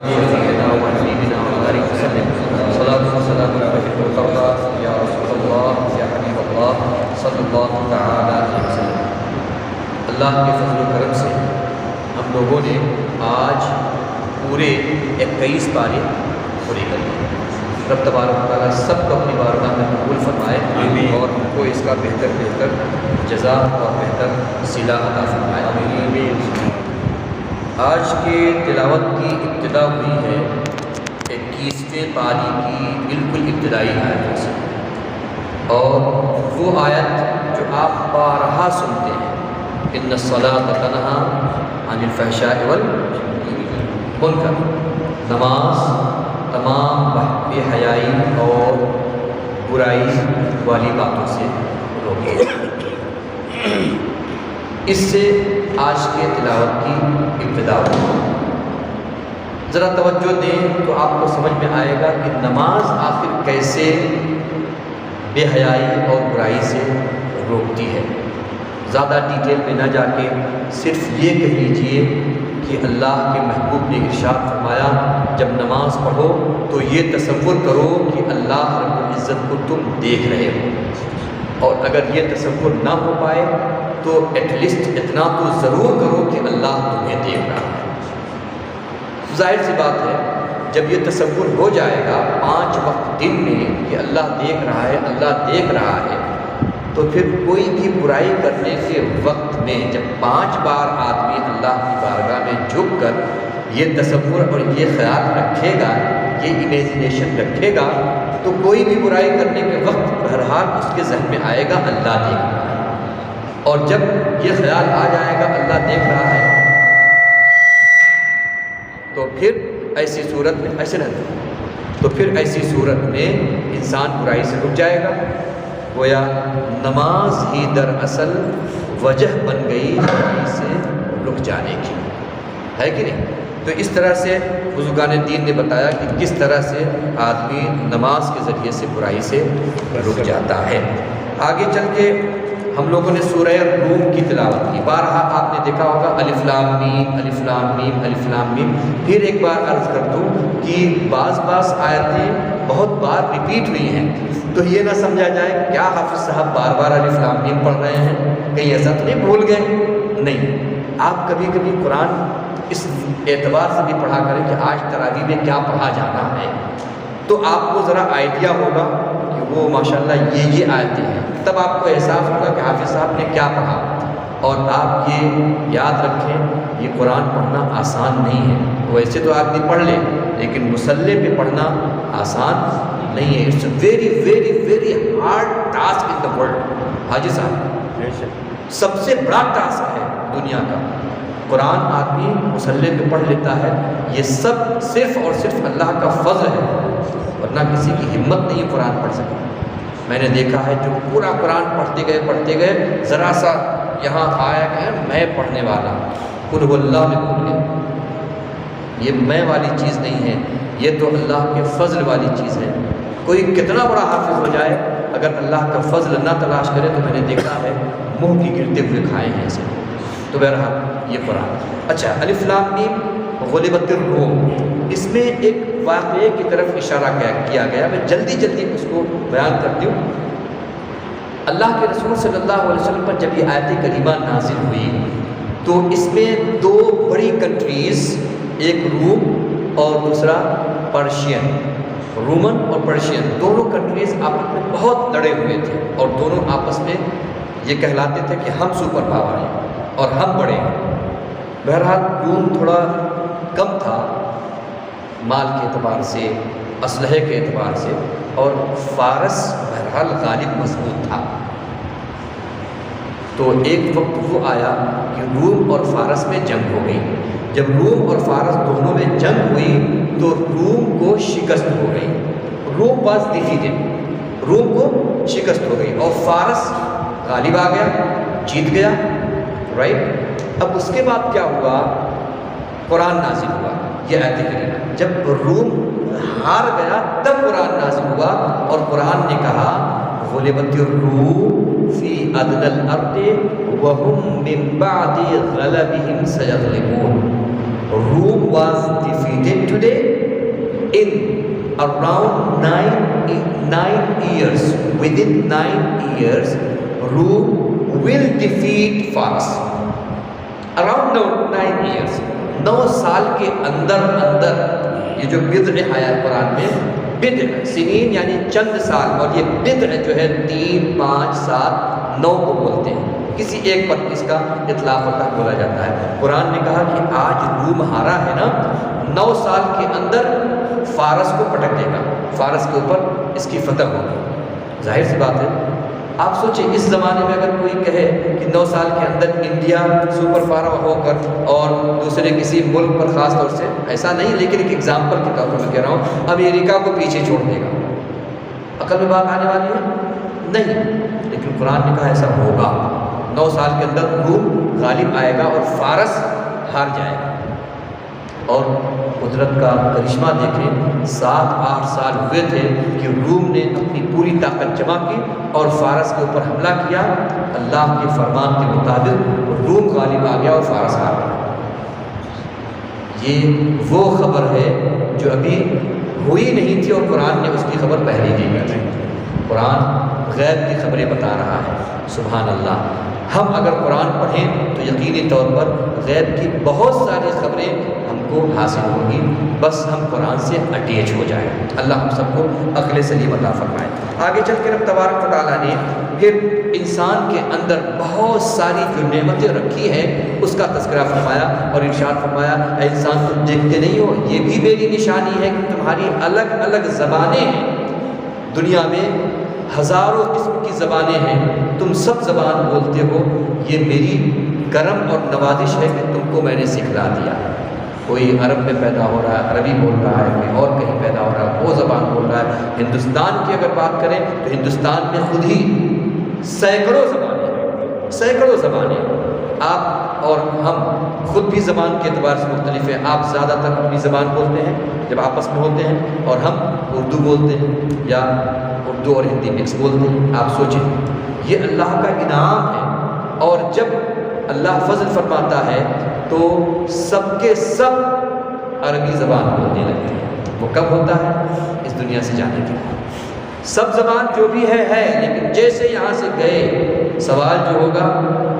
سيدنا ونبينا وبارك وسلم صلاة والسلام على أشرف الخلق يا رسول الله يا حبيب الله صلی اللہ تعالی علیہ وسلم۔ اللہ کے فضل و کرم سے ہم لوگوں نے آج پورے 21 پارے پورے کر لیے۔ رب تبارک و تعالیٰ سب کو اپنی بارگاہ میں قبول فرمائے اور ہم کو اس کا بہتر جزا اور بہتر صلہ عطا فرمائے۔ آج کے تلاوت کی ابتدا ہوئی ہے 21ویں پاری کی بالکل ابتدائی آیتوں سے، اور وہ آیت جو آپ بارہا سنتے ہیں، ان الصلاۃ تنہی عن الفحشاء والمنکر، نماز تمام بے حیائی اور برائی والی باتوں سے روکے۔ اس سے آج کے تلاوت کی ابتدا ہو۔ ذرا توجہ دیں تو آپ کو سمجھ میں آئے گا کہ نماز آخر کیسے بے حیائی اور برائی سے روکتی ہے۔ زیادہ ڈیٹیل میں نہ جا کے صرف یہ کہہ لیجئے کہ اللہ کے محبوب نے ارشاد فرمایا جب نماز پڑھو تو یہ تصور کرو کہ اللہ رب العزت کو تم دیکھ رہے ہو، اور اگر یہ تصور نہ ہو پائے تو ایٹ لیسٹ اتنا تو ضرور کرو کہ اللہ تمہیں دیکھ رہا ہے۔ ظاہر سی بات ہے جب یہ تصور ہو جائے گا 5 وقت دن میں کہ اللہ دیکھ رہا ہے، اللہ دیکھ رہا ہے، تو پھر کوئی بھی برائی کرنے کے وقت میں جب 5 بار آدمی اللہ کی بارگاہ میں جھک کر یہ تصور اور یہ خیال رکھے گا، یہ امیجنیشن رکھے گا، تو کوئی بھی برائی کرنے کے وقت بہرحال اس کے ذہن میں آئے گا اللہ دیکھ رہا ہے۔ اور جب یہ خیال آ جائے گا اللہ دیکھ رہا ہے تو پھر ایسی صورت میں ایسی صورت میں انسان برائی سے رک جائے گا۔ گویا نماز ہی دراصل وجہ بن گئی برائی سے رک جانے کی، ہے کہ نہیں؟ تو اس طرح سے بزرگان دین نے بتایا کہ کس طرح سے آدمی نماز کے ذریعے سے برائی سے رک جاتا ہے۔ آگے چل کے ہم لوگوں نے سورہ روم کی تلاوت کی، بارہا آپ نے دیکھا ہوگا الف لام میم الف لام میم الف لام میم۔ پھر ایک بار عرض کر دوں کہ بعض آیتیں بہت بار ریپیٹ ہوئی ہیں، تو یہ نہ سمجھا جائے کیا حافظ صاحب بار بار الف لام میم پڑھ رہے ہیں، کہیں ایسا تو نہیں بھول گئے؟ نہیں، آپ کبھی کبھی قرآن اس اعتبار سے بھی پڑھا کریں کہ آج تراویح میں کیا پڑھا جانا ہے، تو آپ کو ذرا آئیڈیا ہوگا کہ وہ ماشاءاللہ یہ آیتیں ہیں، تب آپ کو احساس ہوگا کہ حافظ صاحب نے کیا پڑھا۔ اور آپ یہ یاد رکھیں یہ قرآن پڑھنا آسان نہیں ہے، ویسے تو آدمی پڑھ لے لیکن مصلی پہ پڑھنا آسان نہیں ہے۔ It's very very very hard task in the world. حاجی صاحب سب سے بڑا ٹاسک ہے دنیا کا، قرآن آدمی مصلی پہ پڑھ لیتا ہے، یہ سب صرف اور صرف اللہ کا فضل ہے، ورنہ کسی کی ہمت نہیں قرآن پڑھ سکتا۔ میں نے دیکھا ہے جو پورا قرآن پڑھتے گئے ذرا سا یہاں آیا کہ میں پڑھنے والا قل هو اللہ میں بھول گئے۔ یہ میں والی چیز نہیں ہے، یہ تو اللہ کے فضل والی چیز ہے۔ کوئی کتنا بڑا حافظ ہو جائے اگر اللہ کا فضل نہ تلاش کرے تو میں نے دیکھا ہے منہ کی گرتے ہوئے کھائے ہیں اسے۔ تو بہرحال یہ قرآن اچھا الف لام میم غلبت الروم، اس میں ایک واقعے کی طرف اشارہ کیا گیا، میں جلدی اس کو بیان کرتی ہوں۔ اللہ کے رسول صلی اللہ علیہ وسلم پر جب یہ آیت کریمہ نازل ہوئی تو اس میں 2 بڑی کنٹریز، ایک روم اور دوسرا پرشین، رومن اور پرشین دونوں کنٹریز آپس میں بہت لڑے ہوئے تھے، اور دونوں آپس میں یہ کہلاتے تھے کہ ہم سپر پاور ہیں اور ہم بڑے ہیں۔ بہرحال روم تھوڑا کم تھا مال کے اعتبار سے، اسلحے کے اعتبار سے، اور فارس بہرحال غالب مضبوط تھا۔ تو ایک وقت وہ آیا کہ روم اور فارس میں جنگ ہو گئی۔ جب روم اور فارس دونوں میں جنگ ہوئی تو روم کو شکست ہو گئی، روم واز ڈیفیٹڈ، روم کو شکست ہو گئی اور فارس غالب آ گیا، جیت گیا، رائٹ۔ اب اس کے بعد کیا ہوا؟ قرآن نازل ہوا، یہ آیت کریمہ جب روم ہار گیا تب قرآن نازل ہوا، اور قرآن نے کہا غلبت الروم فی ادنی الارض وهم من بعد غلبهم سیغلبون، Rome was defeated today. In around 9 years, within 9 years, Rome will defeat Faras. Around 9 years, 9 سال کے اندر یہ جو بدع ہے قرآن میں، بدع سنین یعنی چند سال، اور یہ بدع جو ہے 3 5 7 9 کو بولتے ہیں، کسی ایک پر اس کا اطلاق ہوتا ہے، بولا جاتا ہے۔ قرآن نے کہا کہ آج روم ہارا ہے نا، 9 سال کے اندر فارس کو پٹک دے گا، فارس کے اوپر اس کی فتح ہوگی۔ ظاہر سی بات ہے، آپ سوچیں اس زمانے میں اگر کوئی کہے کہ 9 سال کے اندر انڈیا سپر پاور ہو کر اور دوسرے کسی ملک پر، خاص طور سے ایسا نہیں لیکن ایک ایگزامپل کے طور پر میں کہہ رہا ہوں، امریکہ کو پیچھے چھوڑ دے گا، عقل میں بات آنے والی ہے؟ نہیں، لیکن قرآن نے کہا ایسا ہوگا، 9 سال کے اندر روم غالب آئے گا اور فارس ہار جائے گا۔ اور قدرت کا کرشمہ دیکھیں، 7-8 سال ہوئے تھے کہ روم نے اپنی پوری طاقت جمع کی اور فارس کے اوپر حملہ کیا، اللہ کے فرمان کے مطابق روم غالب آ گیا اور فارس ہار گیا۔ یہ وہ خبر ہے جو ابھی ہوئی نہیں تھی اور قرآن نے اس کی خبر پہلے دی ہے۔ قرآن غیب کی خبریں بتا رہا ہے، سبحان اللہ۔ ہم اگر قرآن پڑھیں تو یقینی طور پر غیب کی بہت ساری خبریں ہم کو حاصل ہوگی، بس ہم قرآن سے اٹیچ ہو جائیں۔ اللہ ہم سب کو عقل سلیم عطا فرمائے۔ آگے چل کے رب تبارک و تعالیٰ نے پھر انسان کے اندر بہت ساری جو نعمتیں رکھی ہیں اس کا تذکرہ فرمایا اور ارشاد فرمایا، اے انسان تم دیکھتے نہیں ہو، یہ بھی میری نشانی ہے کہ تمہاری الگ الگ زبانیں ہیں، دنیا میں ہزاروں قسم کی زبانیں ہیں، تم سب زبان بولتے ہو، یہ میری کرم اور نوازش ہے کہ تم کو میں نے سکھلا دیا۔ کوئی عرب میں پیدا ہو رہا ہے، عربی بول رہا ہے، کوئی اور کہیں پیدا ہو رہا ہے، وہ زبان بول رہا ہے۔ ہندوستان کی اگر بات کریں تو ہندوستان میں خود ہی سینکڑوں زبانیں، آپ اور ہم خود بھی زبان کے اعتبار سے مختلف ہیں۔ آپ زیادہ تر اپنی زبان بولتے ہیں جب آپس میں ہوتے ہیں، اور ہم اردو بولتے ہیں یا اردو اور ہندی مکس بولتے ہیں۔ آپ سوچیں، یہ اللہ کا انعام ہے، اور جب اللہ فضل فرماتا ہے تو سب کے سب عربی زبان بولنے لگتے ہیں۔ وہ کب ہوتا ہے؟ اس دنیا سے جانے کے بعد۔ سب زبان جو بھی ہے، لیکن جیسے یہاں سے گئے، سوال جو ہوگا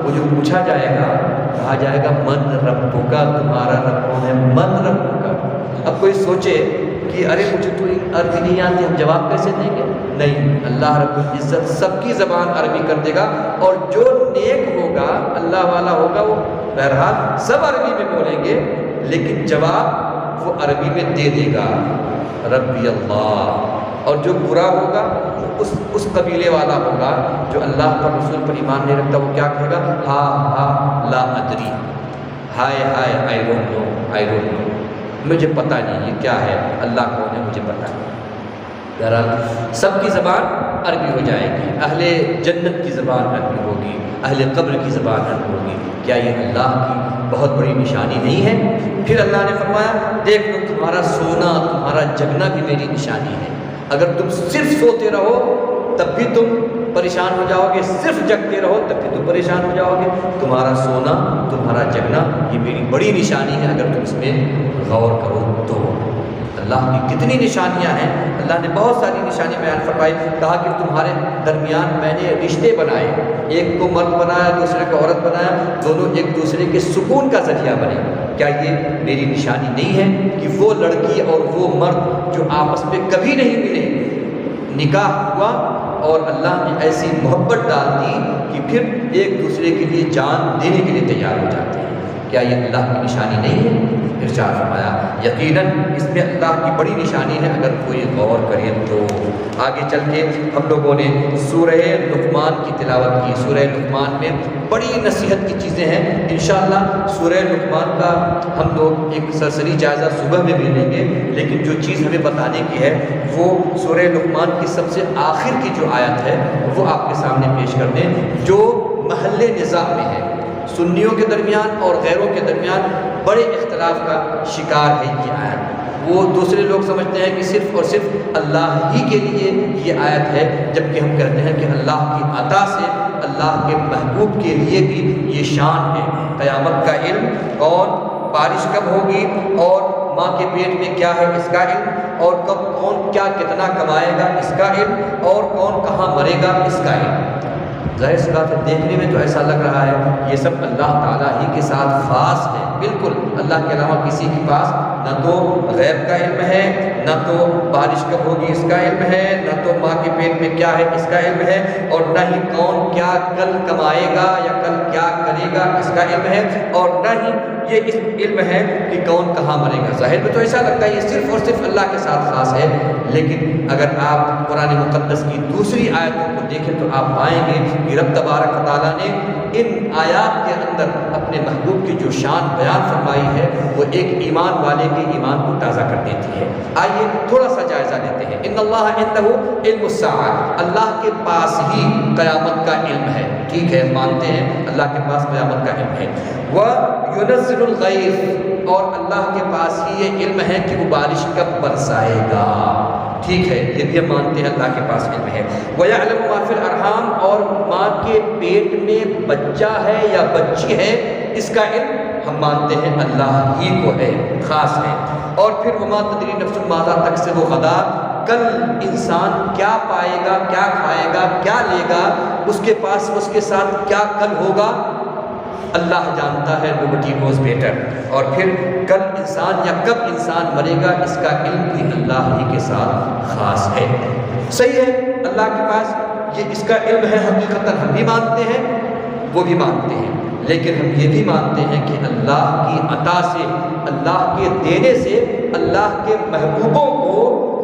وہ جو پوچھا جائے گا، کہا جائے گا من ربکا، تمہارا رب کون ہے؟ من ربکا۔ اب کوئی سوچے کہ ارے مجھے تو عربی نہیں آتی، ہم جواب کیسے دیں گے؟ نہیں، اللہ رب العزت سب کی زبان عربی کر دے گا، اور جو نیک ہوگا، اللہ والا ہوگا، وہ بہرحال سب عربی میں بولیں گے، لیکن جواب وہ عربی میں دے دے گا، ربی اللہ۔ اور جو برا ہوگا اس قبیلے والا ہوگا جو اللہ پر، رسول پر ایمان نہیں رکھتا، وہ کیا کہے گا؟ ہا لا ادری، ہائے آئی ڈونٹ نو، مجھے پتہ نہیں یہ کیا ہے، اللہ کون ہے مجھے پتہ نہیں۔ بہرحال سب کی زبان عربی ہو جائے گی، اہل جنت کی زبان عربی ہوگی، اہل قبر کی زبان عربی ہوگی۔ کیا یہ اللہ کی بہت بڑی نشانی نہیں ہے؟ پھر اللہ نے فرمایا، دیکھ لو تمہارا سونا، تمہارا جگنا بھی میری نشانی ہے۔ اگر تم صرف سوتے رہو تب بھی تم پریشان ہو جاؤ گے، صرف جگتے رہو تب بھی تم پریشان ہو جاؤ گے۔ تمہارا سونا، تمہارا جگنا، یہ میری بڑی نشانی ہے، اگر تم اس میں غور کرو تو۔ اللہ کی کتنی نشانیاں ہیں، اللہ نے بہت ساری نشانی بیان فرمائی، کہا کہ تمہارے درمیان میں نے رشتے بنائے، ایک کو مرد بنایا، دوسرے کو عورت بنایا، دونوں ایک دوسرے کے سکون کا ذریعہ بنے۔ کیا یہ میری نشانی نہیں ہے کہ وہ لڑکی اور وہ مرد جو آپس میں کبھی نہیں ملے، نکاح ہوا اور اللہ نے ایسی محبت ڈال دی کہ پھر ایک دوسرے کے لیے جان دینے کے لیے تیار ہو جاتے ہیں؟ کیا یہ اللہ کی نشانی نہیں ہے؟ ارشاد فرمایا یقیناً اس میں اللہ کی بڑی نشانی ہے اگر کوئی غور کرے تو۔ آگے چل کے ہم لوگوں نے سورہ لقمان کی تلاوت کی۔ سورہ لقمان میں بڑی نصیحت کی چیزیں ہیں، انشاءاللہ سورہ لقمان کا ہم لوگ ایک سرسری جائزہ صبح میں بھی لیں گے، لیکن جو چیز ہمیں بتانے کی ہے وہ سورہ لقمان کی سب سے آخر کی جو آیت ہے وہ آپ کے سامنے پیش کر دیں، جو محل نزاع میں ہے، سنیوں کے درمیان اور غیروں کے درمیان بڑے اختلاف کا شکار ہے یہ آیت۔ وہ دوسرے لوگ سمجھتے ہیں کہ صرف اور صرف اللہ ہی کے لیے یہ آیت ہے، جبکہ ہم کہتے ہیں کہ اللہ کی عطا سے اللہ کے محبوب کے لیے بھی یہ شان ہے۔ قیامت کا علم کون؟ بارش کب ہوگی اور ماں کے پیٹ میں کیا ہے اس کا علم، اور کب کون کیا کتنا کمائے گا اس کا علم، اور کون کہاں مرے گا اس کا علم۔ ظاہر سی بات ہے دیکھنے میں تو ایسا لگ رہا ہے یہ سب اللہ تعالیٰ ہی کے ساتھ خاص ہے، بالکل اللہ کے علاوہ کسی کے پاس نہ تو غیب کا علم ہے، نہ تو بارش کب ہوگی اس کا علم ہے، نہ تو ماں کے پیٹ میں کیا ہے اس کا علم ہے، اور نہ ہی کون کیا کل کمائے گا یا کل کیا کرے گا اس کا علم ہے، اور نہ ہی یہ اس علم ہے کہ کون کہاں مرے گا۔ ظاہر میں تو ایسا لگتا ہے یہ صرف اور صرف اللہ کے ساتھ خاص ہے، لیکن اگر آپ قرآن مقدس کی دوسری آیتوں کو دیکھیں تو آپ پائیں گے کہ رب تبارک و تعالیٰ نے ان آیات کے اندر اپنے محبوب کی جو شان بیان فرمائی ہے وہ ایک ایمان والے کے ایمان کو تازہ کر دیتی ہے۔ آئیے تھوڑا سا جائزہ لیتے ہیں۔ ان اللہ عنده علم الساعۃ، اللہ کے پاس ہی قیامت کا علم ہے، ٹھیک ہے مانتے ہیں اللہ کے پاس قیامت کا علم ہے۔ وَيُنَزِّلُ الْغَيْثَ، اور اللہ کے پاس ہی یہ علم ہے کہ وہ بارش کب برسائے گا، ٹھیک ہے یہ بھی ہم مانتے ہیں اللہ کے پاس علم ہے۔ وَيَعْلَمُ مَا فِي الْأَرْحَامِ، اور ماں کے پیٹ میں بچہ ہے یا بچی ہے اس کا علم ہم مانتے ہیں اللہ ہی کو ہے، خاص ہے۔ اور پھر وَمَا تَدْرِي نَفْسٌ مَاذَا تَكْسِبُ غَدًا، کل انسان کیا پائے گا، کیا کھائے گا، کیا لے گا، اس کے پاس اس کے ساتھ کیا کل ہوگا اللہ جانتا ہے، nobody knows better۔ اور پھر کل انسان یا کب انسان مرے گا اس کا علم بھی اللہ ہی کے ساتھ خاص ہے۔ صحیح ہے اللہ کے پاس یہ اس کا علم ہے، حقیقتاً ہم بھی مانتے ہیں وہ بھی مانتے ہیں، لیکن ہم یہ بھی مانتے ہیں کہ اللہ کی عطا سے، اللہ کے دینے سے، اللہ کے محبوبوں کو،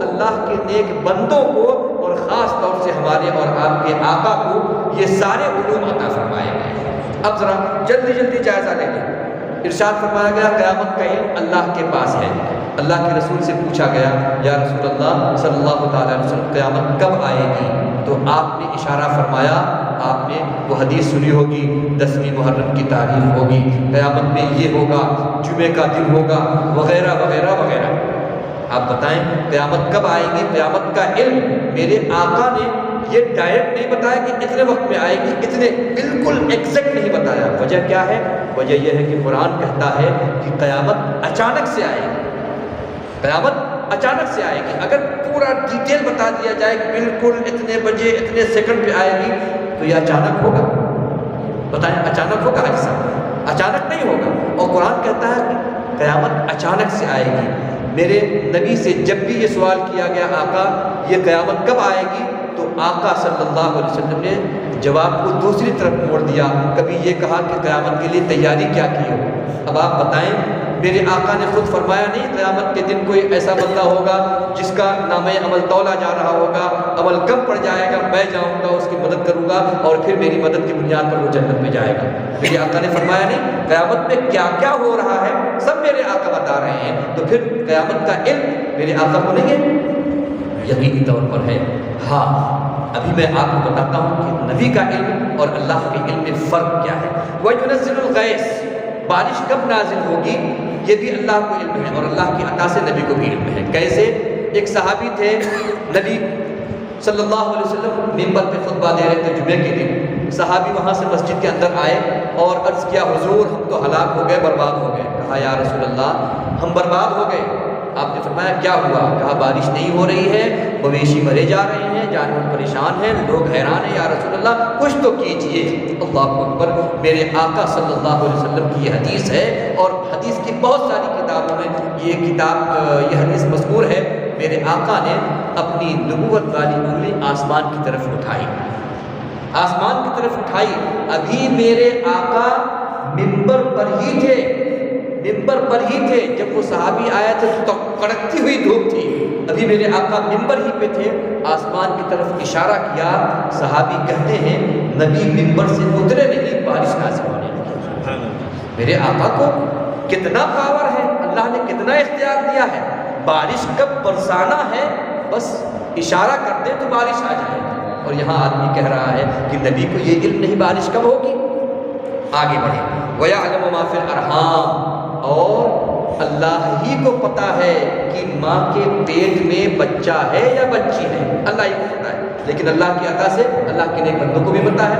اللہ کے نیک بندوں کو، اور خاص طور سے ہمارے اور آپ کے آقا کو یہ سارے علوم عطا فرمائے گئے ہیں۔ اب ذرا جلدی جلدی جائزہ لے لیں۔ ارشاد فرمایا گیا قیامت کا علم اللہ کے پاس ہے۔ اللہ کے رسول سے پوچھا گیا یا رسول اللہ صلی اللہ تعالیٰ علیہ وسلم قیامت کب آئے گی؟ تو آپ نے اشارہ فرمایا، آپ نے وہ حدیث سنی ہوگی 10ویں محرم کی تاریخ ہوگی، قیامت میں یہ ہوگا، جمعے کا دن ہوگا، وغیرہ وغیرہ وغیرہ۔ آپ بتائیں قیامت کب آئے گی؟ قیامت کا علم میرے آقا نے یہ ڈائریکٹ نہیں بتایا کہ اتنے وقت میں آئے گی، اتنے بالکل ایگزیکٹ نہیں بتایا۔ وجہ کیا ہے؟ وجہ یہ ہے کہ قرآن کہتا ہے کہ قیامت اچانک سے آئے گی، قیامت اچانک سے آئے گی۔ اگر پورا ڈیٹیل بتا دیا جائے کہ بالکل اتنے بجے اتنے سیکنڈ پہ آئے گی تو یہ اچانک ہوگا؟ بتائیں اچانک ہوگا؟ ایسا اچانک نہیں ہوگا۔ اور قرآن کہتا ہے کہ قیامت اچانک سے آئے گی۔ میرے نبی سے جب بھی یہ سوال کیا گیا آقا یہ قیامت کب آئے گی، تو آقا صلی اللہ علیہ وسلم نے جواب کو دوسری طرف موڑ دیا۔ کبھی یہ کہا کہ قیامت کے لیے تیاری کیا کی ہو۔ اب آپ بتائیں میرے آقا نے خود فرمایا نہیں قیامت کے دن کوئی ایسا بندہ ہوگا جس کا نامہ عمل تولا جا رہا ہوگا، عمل کم پڑ جائے گا، میں جاؤں گا اس کی مدد کروں گا اور پھر میری مدد کی بنیاد پر وہ جنت میں جائے گا۔ میرے آقا نے فرمایا نہیں قیامت میں کیا کیا ہو رہا ہے سب میرے آقا بتا رہے ہیں، تو پھر قیامت کا علم میرے آقا کو نہیں ہے؟ یقینی طور پر ہے۔ ہاں ابھی میں آپ کو بتاتا ہوں کہ نبی کا علم اور اللہ کے علم میں فرق کیا ہے۔ وَيُنَزِّلُ الْغَيْثَ، بارش کب نازل ہوگی یہ بھی اللہ کو علم ہے، اور اللہ کی عطا سے نبی کو بھی علم ہے۔ کیسے؟ ایک صحابی تھے، نبی صلی اللہ علیہ وسلم ممبر پہ خطبہ دے رہے تھے جمعے کے دن، صحابی وہاں سے مسجد کے اندر آئے اور عرض کیا حضور ہم تو ہلاک ہو گئے، برباد ہو گئے۔ کہا یا رسول اللہ ہم برباد ہو گئے۔ آپ نے فرمایا کیا ہوا؟ کہا بارش نہیں ہو رہی ہے، مویشی مرے جا رہے ہیں، جانور پریشان ہیں، لوگ حیران ہیں، یا رسول اللہ کچھ تو کیجئے۔ اللہ اکبر، میرے آقا صلی اللہ علیہ وسلم کی یہ حدیث ہے، اور حدیث کی بہت ساری کتابوں میں یہ حدیث مذکور ہے۔ میرے آقا نے اپنی نبوت والی انگلی آسمان کی طرف اٹھائی، آسمان کی طرف اٹھائی۔ ابھی میرے آقا ممبر پر ہی تھے، ممبر پر ہی تھے جب وہ صحابی آیا تھا تو کڑکتی ہوئی دھوپ تھی، ابھی میرے آقا ممبر ہی پہ تھے، آسمان کی طرف اشارہ کیا۔ صحابی کہتے ہیں نبی ممبر سے اترے نہیں، بارش نازل ہونے لگی۔ میرے آقا کو کتنا پاور ہے، اللہ نے کتنا اختیار دیا ہے، بارش کب برسانا ہے بس اشارہ کر دیں تو بارش آ جائے گی۔ اور یہاں آدمی کہہ رہا ہے کہ نبی کو یہ علم نہیں بارش کب ہوگی۔ آگے بڑھیں۔ وَيَعْلَمُ مَا فِي الْأَرْحَامِ، اور اللہ ہی کو پتا ہے کہ ماں کے پیٹ میں بچہ ہے یا بچی ہے، اللہ ہی کو پتا ہے، لیکن اللہ کی عطا سے اللہ کے نیک بندوں کو بھی پتا ہے۔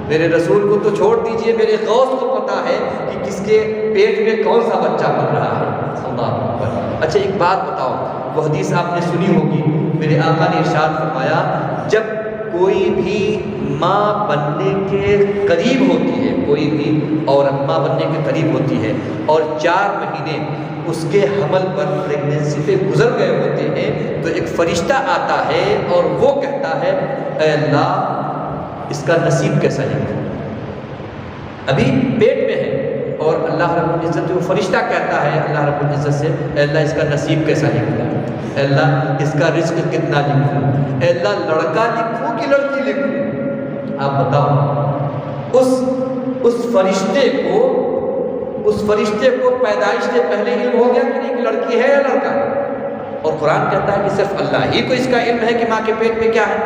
میرے رسول کو تو چھوڑ دیجئے، میرے غوث کو پتہ ہے کہ کس کے پیٹ میں کون سا بچہ بن رہا ہے۔ اللہ اکبر۔ اچھا ایک بات بتاؤ، وہ حدیث آپ نے سنی ہوگی، میرے آقا نے ارشاد فرمایا جب کوئی بھی ماں بننے کے قریب ہوتی ہے، کوئی بھی عورت ماں بننے کے قریب ہوتی ہے اور 4 مہینے اس کے حمل پر پریگننسی پہ گزر گئے ہوتے ہیں، تو ایک فرشتہ آتا ہے اور وہ کہتا ہے اے اللہ اس کا نصیب کیسا لکھوں، ابھی پیٹ میں ہے، اور اللہ رب العزت وہ فرشتہ کہتا ہے اللہ رب العزت سے اے اللہ اس کا نصیب کیسا لکھوں، اے اللہ اس کا رزق کتنا لکھوں، اے اللہ لڑکا لکھوں کہ لڑکی لکھوں۔ آپ بتاؤ اس فرشتے کو پیدائش سے پہلے علم ہو گیا کہ نہیں کہ لڑکی ہے یا لڑکا ہے؟ اور قرآن کہتا ہے کہ صرف اللہ ہی کو اس کا علم ہے کہ ماں کے پیٹ میں کیا ہے۔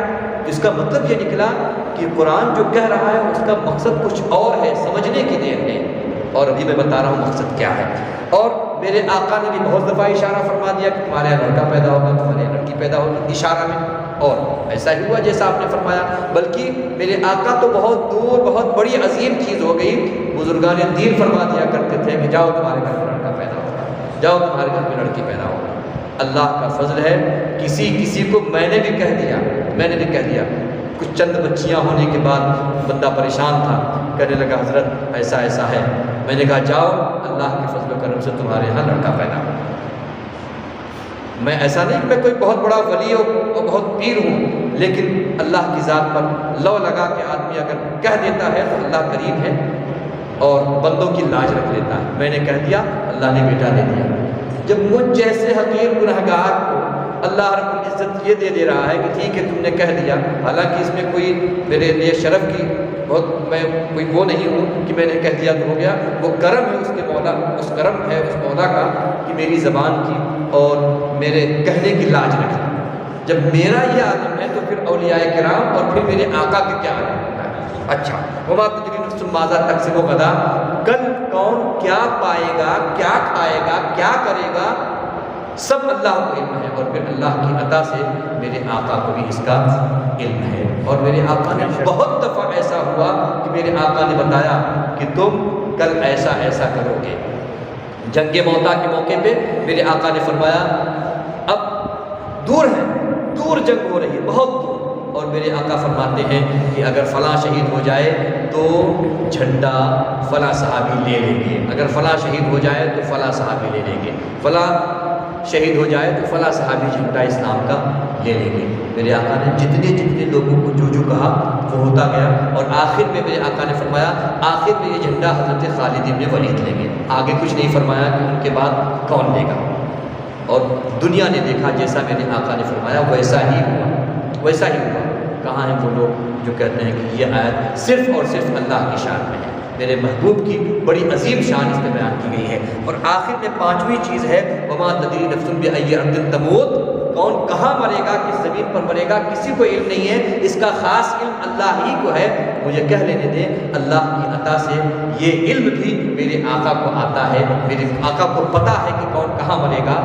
اس کا مطلب یہ نکلا کہ قرآن جو کہہ رہا ہے اس کا مقصد کچھ اور ہے، سمجھنے کی دیر ہے، اور ابھی میں بتا رہا ہوں مقصد کیا ہے۔ اور میرے آقا نے بھی بہت دفعہ اشارہ فرما دیا کہ تمہارے یہاں لڑکا پیدا ہوگا، تمہارے یہاں لڑکی پیدا ہوگی، اشارہ میں، اور ایسا ہی ہوا جیسا آپ نے فرمایا۔ بلکہ میرے آقا تو بہت دور بہت بڑی عظیم چیز ہو گئی، بزرگان دین فرما دیا کرتے تھے کہ جاؤ تمہارے گھر میں لڑکا پیدا ہوگا، جاؤ تمہارے گھر میں لڑکی پیدا ہوگا۔ اللہ کا فضل ہے، کسی کو میں نے بھی کہہ دیا کچھ چند بچیاں ہونے کے بعد بندہ پریشان تھا، کہنے لگا حضرت ایسا ہے، میں نے کہا جاؤ اللہ کے فضل و کرم سے تمہارے یہاں لڑکا پیدا ہو۔ میں ایسا نہیں کہ میں کوئی بہت بڑا ولی اور بہت پیر ہوں، لیکن اللہ کی ذات پر لو لگا کے آدمی اگر کہہ دیتا ہے تو اللہ کریم ہے اور بندوں کی لاج رکھ لیتا ہے۔ میں نے کہہ دیا، اللہ نے بیٹا دے دیا۔ جب مجھ جیسے حقیر گنہگار کو اللہ رب العزت یہ دے رہا ہے کہ ٹھیک ہے تم نے کہہ دیا، حالانکہ اس میں کوئی میرے لیے شرف کی میں کوئی وہ نہیں ہوں کہ میں نے کہہ دیا تو ہو گیا، وہ کرم ہے اس مولا کا کہ میری زبان کی اور میرے کہنے کی لاج رکھی۔ جب میرا یہ عالم ہے تو پھر اولیاء کرام اور پھر میرے آقا کے کیا عالم ہوتا ہے۔ اچھا وما تدری نفس ماذا تکسب غدا، کل کون کیا پائے گا، کیا کھائے گا، کیا کرے گا، سب اللہ کو علم ہے، اور پھر اللہ کی عطا سے میرے آقا کو بھی اس کا علم ہے۔ اور میرے آقا نے بہت دفعہ ایسا ہوا کہ میرے آقا نے بتایا کہ تم کل ایسا کرو گے۔ جنگ موتا کے موقع پہ میرے آقا نے فرمایا اب دور جنگ ہو رہی ہے، بہت دور، اور میرے آقا فرماتے ہیں کہ اگر فلاں شہید ہو جائے تو جھنڈا فلاں صحابی لے لیں گے، اگر فلاں شہید ہو جائے تو فلاں صحابی لے لیں گے، فلاں شہید ہو جائے تو فلاں صحابی جھنڈا اسلام کا لے لیں گے۔ میرے آقا نے جتنے لوگوں کو جو کہا وہ ہوتا گیا، اور آخر میں میرے آقا نے فرمایا آخر میں یہ جھنڈا حضرت خالد بن ولید لیں گے۔ آگے کچھ نہیں فرمایا کہ ان کے بعد کون لے گا، اور دنیا نے دیکھا جیسا میرے آقا نے فرمایا ویسا ہی ہوا۔ کہاں ہیں وہ لوگ جو کہتے ہیں کہ یہ آیت صرف اور صرف اللہ کی شان میں ہے، میرے محبوب کی بڑی عظیم شان اس میں بیان کی گئی ہے۔ اور آخر میں 5ویں چیز ہے وما تدری نفس بأی ارض تموت، کون کہاں مرے گا، کس زمین پر مرے گا، کسی کو علم نہیں ہے، اس کا خاص علم اللہ ہی کو ہے۔ مجھے کہہ لینے دیں اللہ کی عطا سے یہ علم بھی میرے آقا کو آتا ہے، میرے آقا کو پتہ ہے کہ کون کہاں مرے گا۔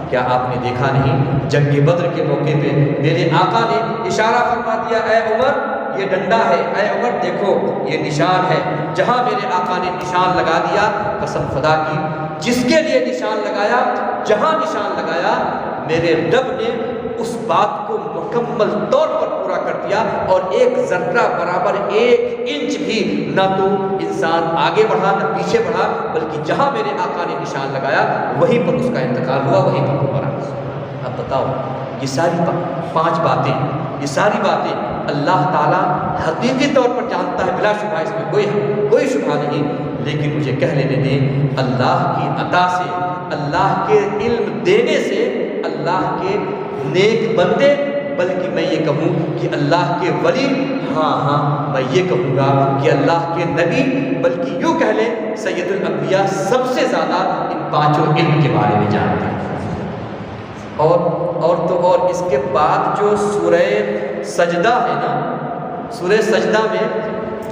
کیا آپ نے دیکھا نہیں جنگ بدر کے موقع پہ میرے آقا نے اشارہ فرما دیا اے عمر یہ ڈنڈا ہے، اے عمر دیکھو یہ نشان ہے، جہاں میرے آقا نے نشان لگا دیا قسم خدا کی جس کے لیے نشان لگایا، جہاں نشان لگایا میرے رب نے اس بات کو مکمل طور پر پورا کر دیا، اور ایک ذرہ برابر 1 انچ بھی نہ تو انسان آگے بڑھا نہ پیچھے بڑھا، بلکہ جہاں میرے آقا نے نشان لگایا وہیں پر اس کا انتقال ہوا، وہیں پر وہ مرا۔ اب بتاؤ یہ ساری 5 باتیں، یہ ساری باتیں اللہ تعالیٰ حقیقی طور پر جانتا ہے، بلا شبہ اس میں کوئی شبہ نہیں، لیکن مجھے کہہ لینے دیں اللہ کی عطا سے، اللہ کے علم دینے سے اللہ کے نیک بندے، بلکہ میں یہ کہوں کہ اللہ کے ولی، ہاں میں یہ کہوں گا کہ اللہ کے نبی، بلکہ یوں کہہ لیں سید الانبیاء سب سے زیادہ ان 5 علم کے بارے میں جانتے ہیں۔ اور اس کے بعد جو سورہ سجدہ ہے نا، سورہ سجدہ میں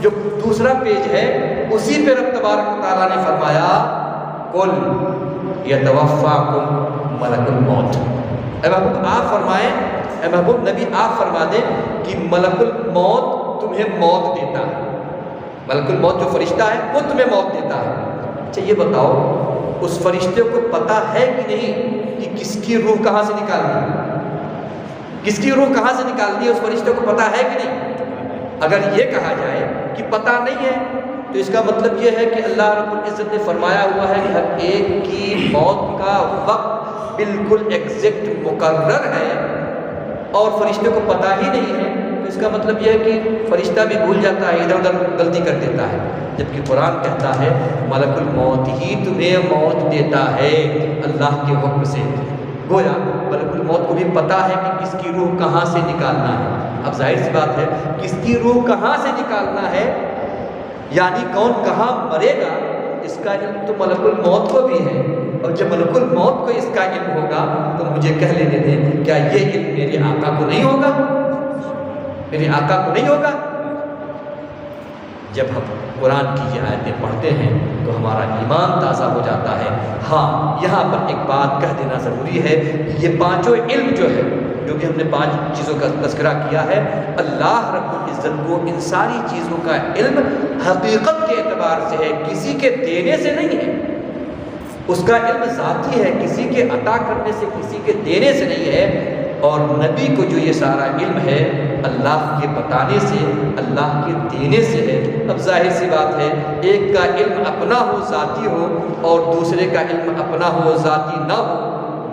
جو دوسرا پیج ہے اسی پہ رب تبارک و تعالیٰ نے فرمایا قل یتوفاکم ملک الموت، اے محبوب آپ فرمائیں، اے محبوب نبی آپ فرما دیں کہ ملک الموت تمہیں موت دیتا ہے۔ ملک الموت جو فرشتہ ہے وہ تمہیں موت دیتا ہے۔ اچھا یہ بتاؤ اس فرشتے کو پتہ ہے کہ نہیں کہ کس کی روح کہاں سے نکالنی ہے؟ کس کی روح کہاں سے نکالنی ہے اس فرشتے کو پتہ ہے کہ نہیں؟ اگر یہ کہا جائے کہ پتہ نہیں ہے تو اس کا مطلب یہ ہے کہ اللہ رب العزت نے فرمایا ہوا ہے کہ ہر ایک کی موت کا وقت بالکل ایگزیکٹ مقرر ہے اور فرشتے کو پتہ ہی نہیں ہے، تو اس کا مطلب یہ ہے کہ فرشتہ بھی بھول جاتا ہے، ادھر ادھر غلطی کر دیتا ہے، جبکہ قرآن کہتا ہے ملک الموت ہی تمہیں موت دیتا ہے اللہ کے حکم سے۔ گویا ملک الموت کو بھی پتہ ہے کہ کس کی روح کہاں سے نکالنا ہے۔ اب ظاہر سی بات ہے کس کی روح کہاں سے نکالنا ہے یعنی کون کہاں مرے گا، اس کا علم تو ملک الموت کو بھی ہے، اور جب ملک الموت کو اس کا علم ہوگا تو مجھے کہہ لینے دیں کیا یہ علم میرے آقا کو نہیں ہوگا؟ میرے آقا کو نہیں ہوگا؟ جب ہم قرآن کی یہ آیتیں پڑھتے ہیں تو ہمارا ایمان تازہ ہو جاتا ہے۔ ہاں یہاں پر ایک بات کہہ دینا ضروری ہے کہ یہ پانچوں علم جو ہے، جو کہ ہم نے 5 چیزوں کا تذکرہ کیا ہے، اللہ رب العزت کو ان ساری چیزوں کا علم حقیقت کے اعتبار سے ہے، کسی کے دینے سے نہیں ہے۔ اس کا علم ذاتی ہے، کسی کے عطا کرنے سے، کسی کے دینے سے نہیں ہے۔ اور نبی کو جو یہ سارا علم ہے اللہ کے بتانے سے، اللہ کے دینے سے ہے۔ اب ظاہر سی بات ہے ایک کا علم اپنا ہو، ذاتی ہو، اور دوسرے کا علم اپنا ہو، ذاتی نہ ہو،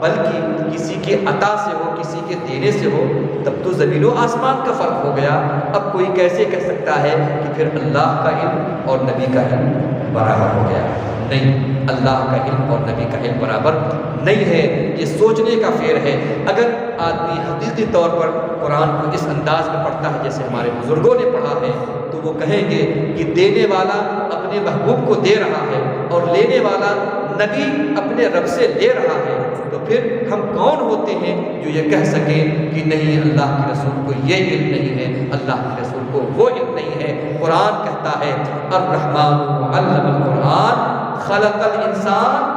بلکہ کسی کے عطا سے ہو، کسی کے دینے سے ہو، تب تو زمین و آسمان کا فرق ہو گیا۔ اب کوئی کیسے کہہ سکتا ہے کہ پھر اللہ کا علم اور نبی کا علم برابر ہو گیا؟ نہیں، اللہ کا علم اور نبی کا علم برابر نہیں ہے، یہ سوچنے کا فیر ہے۔ اگر آدمی حقیقی طور پر قرآن کو اس انداز میں پڑھتا ہے جیسے ہمارے بزرگوں نے پڑھا ہے تو وہ کہیں گے کہ دینے والا اپنے محبوب کو دے رہا ہے اور لینے والا نبی اپنے رب سے لے رہا ہے، تو پھر ہم کون ہوتے ہیں جو یہ کہہ سکیں کہ نہیں اللہ کے رسول کو یہ علم نہیں ہے، اللہ کے رسول کو وہ علم نہیں ہے؟ قرآن کہتا ہے الرحمن علم القرآن خلق الانسان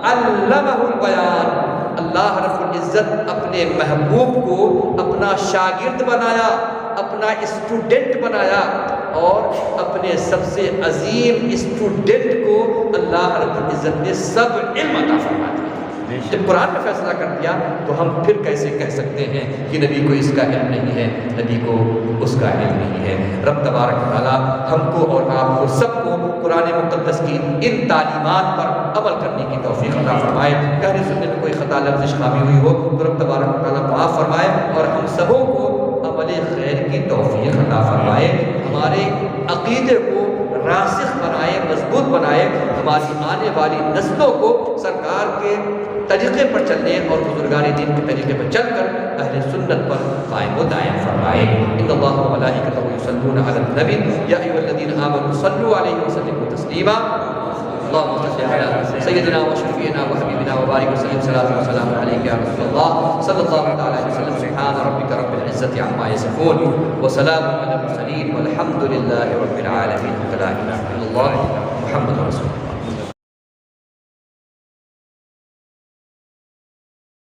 علمہ البیان۔ اللہ رب العزت اپنے محبوب کو اپنا شاگرد بنایا، اپنا اسٹوڈنٹ بنایا، اور اپنے سب سے عظیم اسٹوڈنٹ کو اللہ رب العزت نے سب علم عطا فرما دیا۔ جب قرآن نے فیصلہ کر دیا تو ہم پھر کیسے کہہ سکتے ہیں کہ نبی کو اس کا علم نہیں ہے، نبی کو اس کا علم نہیں ہے؟ رب تبارک تعالیٰ ہم کو اور آپ کو سب کو قرآن مقدس کی ان تعلیمات پر عمل کرنے کی توفیق عطا فرمائے۔ کہنے سننے میں کوئی خطا لفظ خامی ہوئی ہو تو رب تبارک تعالیٰ معاف فرمائے اور ہم سبوں کو عمل خیر کی توفیق عطا فرمائے، ہمارے عقیدے کو راسخ بنائے، مضبوط بنائے، ہماری آنے والی نسلوں کو سرکار کے طریقے پر چلنے اور بزرگان دین کے طریقے پر چل کر اہل سنت پر قائم و دائم فرمائے۔ ان اللہ و ملائکتہ یصلون علی النبی یا ایھا الذین آمنوا صلوا علیہ وسلموا تسلیما۔ اللهم صل على سيدنا وشفيعنا وحبيبنا وبارك وسلم صلاة وسلام عليك يا رسول الله صلى الله تعالى عليه وسلم۔ سبحان ربك رب العزة عما يصفون وسلام على المرسلين والحمد لله رب العالمين۔ لا إله إلا الله محمد رسول الله۔